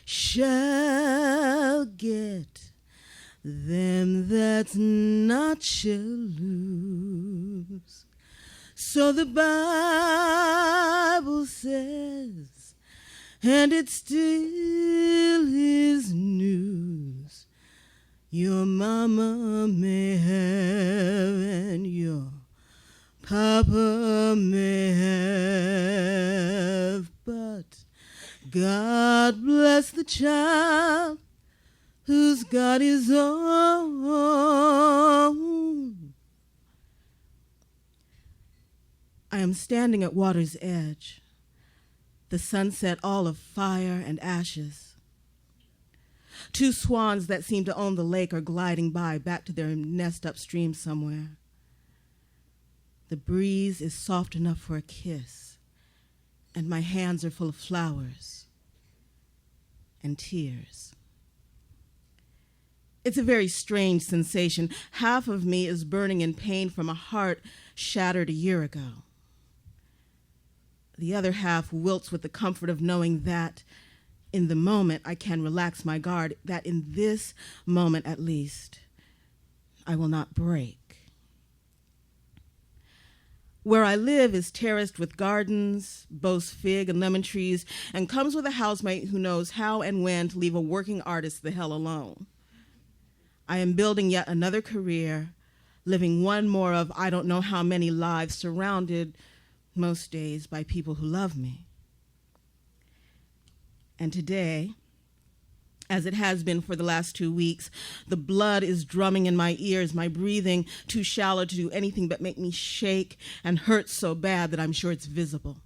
shall get, them that's not shall lose. So the Bible says, and it still is news. Your mama may have and your papa may have, but God bless the child who's got his own. I am standing at water's edge, the sunset all of fire and ashes. Two swans that seem to own the lake are gliding by back to their nest upstream somewhere. The breeze is soft enough for a kiss, and my hands are full of flowers and tears. It's a very strange sensation. Half of me is burning in pain from a heart shattered a year ago. The other half wilts with the comfort of knowing that in the moment I can relax my guard, that in this moment at least I will not break. Where I live is terraced with gardens, boasts fig and lemon trees, and comes with a housemate who knows how and when to leave a working artist the hell alone. I am building yet another career, living one more of I don't know how many lives, surrounded most days by people who love me. And today, as it has been for the last 2 weeks, the blood is drumming in my ears, my breathing too shallow to do anything but make me shake and hurt so bad that I'm sure it's visible.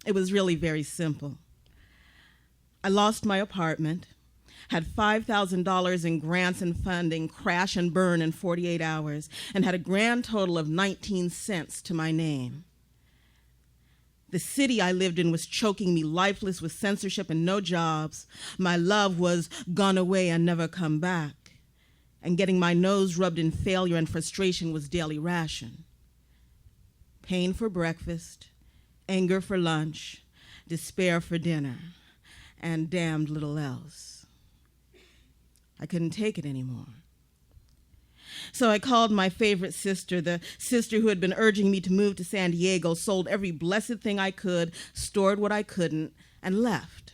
It was really very simple. I lost my apartment, had $5,000 in grants and funding crash and burn in 48 hours, and had a grand total of 19 cents to my name. The city I lived in was choking me lifeless with censorship and no jobs. My love was gone away and never come back. And getting my nose rubbed in failure and frustration was daily ration. Pain for breakfast, anger for lunch, despair for dinner, and damned little else. I couldn't take it anymore. So I called my favorite sister, the sister who had been urging me to move to San Diego, sold every blessed thing I could, stored what I couldn't, and left.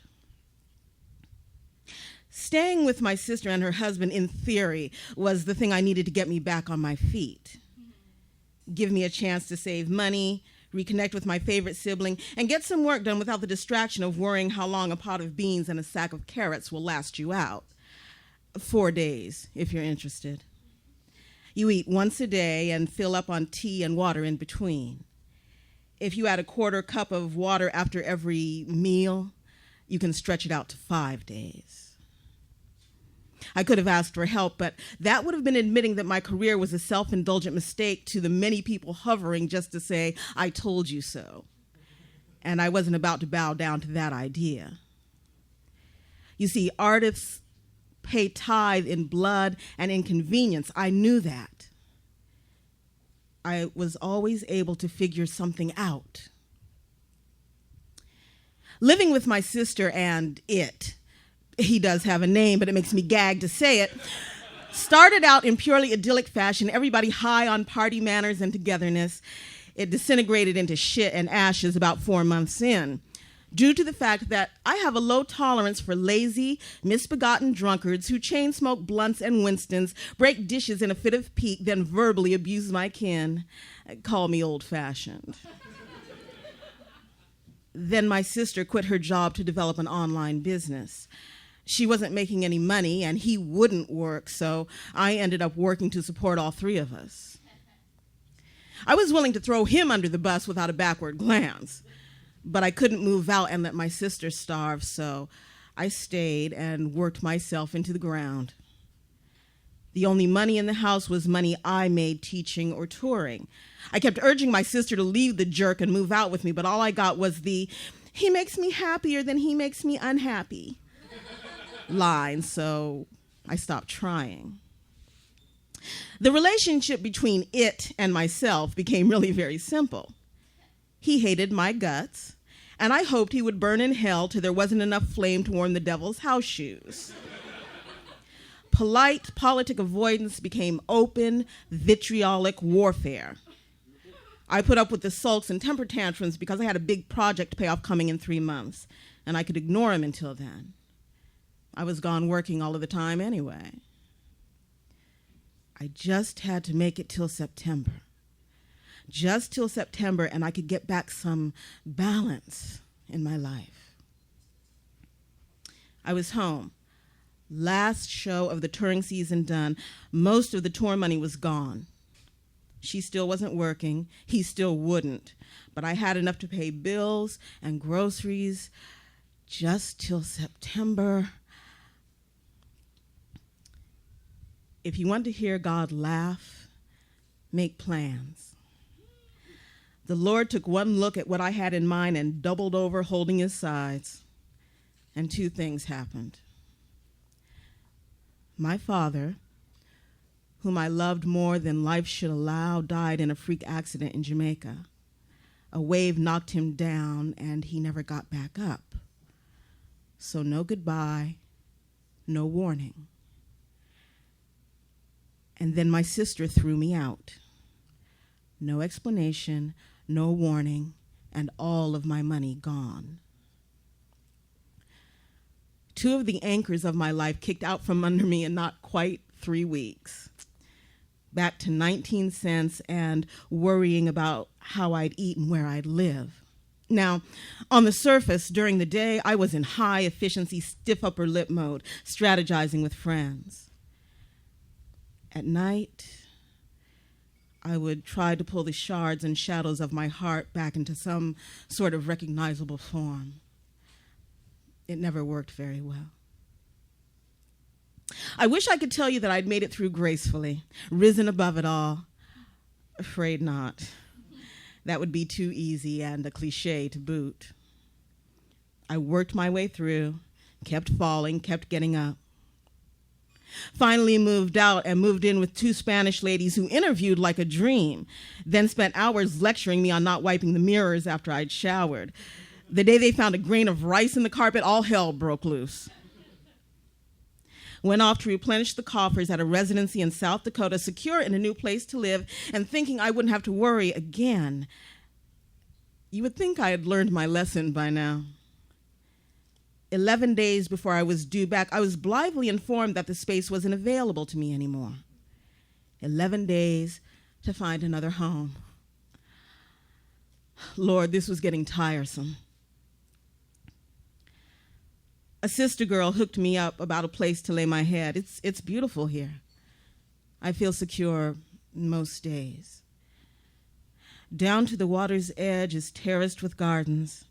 Staying with my sister and her husband, in theory, was the thing I needed to get me back on my feet. Give me a chance to save money, reconnect with my favorite sibling, and get some work done without the distraction of worrying how long a pot of beans and a sack of carrots will last you out. 4 days, if you're interested. You eat once a day and fill up on tea and water in between. If you add a quarter cup of water after every meal, you can stretch it out to 5 days. I could have asked for help, but that would have been admitting that my career was a self-indulgent mistake to the many people hovering just to say, I told you so. And I wasn't about to bow down to that idea. You see, artists pay tithe in blood and inconvenience. I knew that. I was always able to figure something out. Living with my sister and he does have a name, but it makes me gag to say it, started out in purely idyllic fashion, everybody high on party manners and togetherness. It disintegrated into shit and ashes about 4 months in, due to the fact that I have a low tolerance for lazy, misbegotten drunkards who chain smoke blunts and Winstons, break dishes in a fit of pique, then verbally abuse my kin. Call me old-fashioned. Then my sister quit her job to develop an online business. She wasn't making any money, and he wouldn't work, so I ended up working to support all three of us. I was willing to throw him under the bus without a backward glance. But I couldn't move out and let my sister starve, so I stayed and worked myself into the ground. The only money in the house was money I made teaching or touring. I kept urging my sister to leave the jerk and move out with me, but all I got was the, he makes me happier than he makes me unhappy line, so I stopped trying. The relationship between it and myself became really very simple. He hated my guts, and I hoped he would burn in hell till there wasn't enough flame to warm the devil's house shoes. Polite politic avoidance became open, vitriolic warfare. I put up with the sulks and temper tantrums because I had a big project to pay off coming in 3 months, and I could ignore him until then. I was gone working all of the time anyway. I just had to make it till September. Just till September, and I could get back some balance in my life. I was home. Last show of the touring season done. Most of the tour money was gone. She still wasn't working. He still wouldn't. But I had enough to pay bills and groceries just till September. If you want to hear God laugh, make plans. The Lord took one look at what I had in mind and doubled over, holding his sides. And 2 things happened. My father, whom I loved more than life should allow, died in a freak accident in Jamaica. A wave knocked him down, and he never got back up. So no goodbye, no warning. And then my sister threw me out. No explanation, no warning, and all of my money gone. 2 of the anchors of my life kicked out from under me in not quite 3 weeks. Back to 19 cents and worrying about how I'd eat and where I'd live. Now, on the surface, during the day, I was in high efficiency, stiff upper lip mode, strategizing with friends. At night, I would try to pull the shards and shadows of my heart back into some sort of recognizable form. It never worked very well. I wish I could tell you that I'd made it through gracefully, risen above it all. Afraid not. That would be too easy and a cliche to boot. I worked my way through, kept falling, kept getting up. Finally moved out and moved in with 2 Spanish ladies who interviewed like a dream, then spent hours lecturing me on not wiping the mirrors after I'd showered. The day they found a grain of rice in the carpet, all hell broke loose. Went off to replenish the coffers at a residency in South Dakota, secure in a new place to live, and thinking I wouldn't have to worry again. You would think I had learned my lesson by now. 11 days before I was due back, I was blithely informed that the space wasn't available to me anymore. 11 days to find another home. Lord, this was getting tiresome. A sister girl hooked me up about a place to lay my head. It's beautiful here. I feel secure most days. Down to the water's edge is terraced with gardens,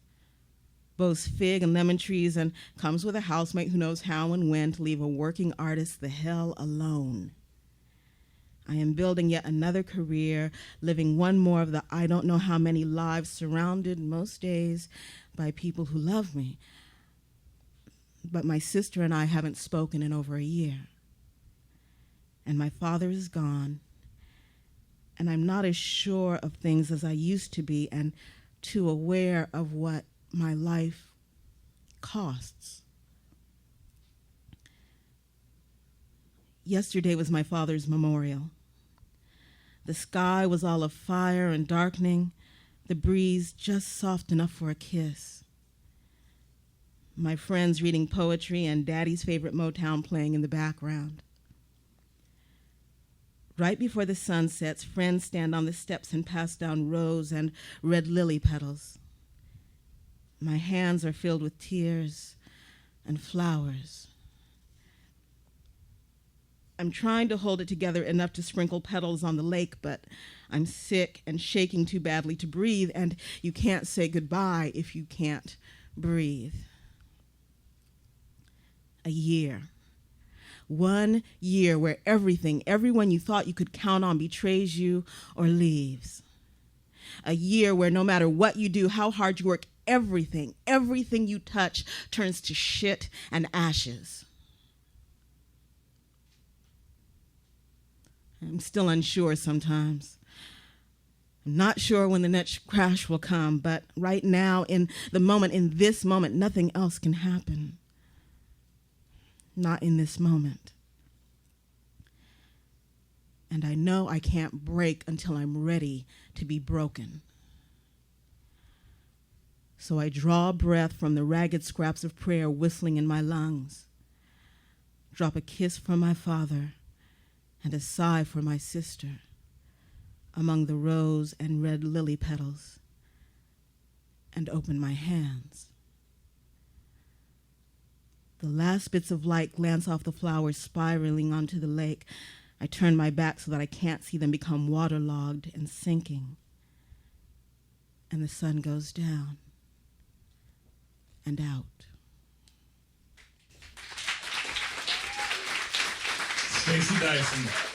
boasts fig and lemon trees, and comes with a housemate who knows how and when to leave a working artist the hell alone. I am building yet another career, living one more of the I don't know how many lives, surrounded most days by people who love me. But my sister and I haven't spoken in over a year. And my father is gone. And I'm not as sure of things as I used to be and too aware of what my life costs. Yesterday was my father's memorial. The sky was all of fire and darkening, the breeze just soft enough for a kiss. My friends reading poetry and Daddy's favorite Motown playing in the background. Right before the sun sets, friends stand on the steps and pass down rose and red lily petals. My hands are filled with tears and flowers. I'm trying to hold it together enough to sprinkle petals on the lake, but I'm sick and shaking too badly to breathe, and you can't say goodbye if you can't breathe. A year. 1 year where everyone you thought you could count on betrays you or leaves. A year where no matter what you do, how hard you work, everything you touch turns to shit and ashes. I'm still unsure sometimes. I'm not sure when the next crash will come, but right now, in the moment, in this moment, nothing else can happen. Not in this moment. And I know I can't break until I'm ready to be broken. So I draw a breath from the ragged scraps of prayer whistling in my lungs, drop a kiss for my father and a sigh for my sister among the rose and red lily petals, and open my hands. The last bits of light glance off the flowers spiraling onto the lake. I turn my back so that I can't see them become waterlogged and sinking. And the sun goes down and out. Stacy Dyson.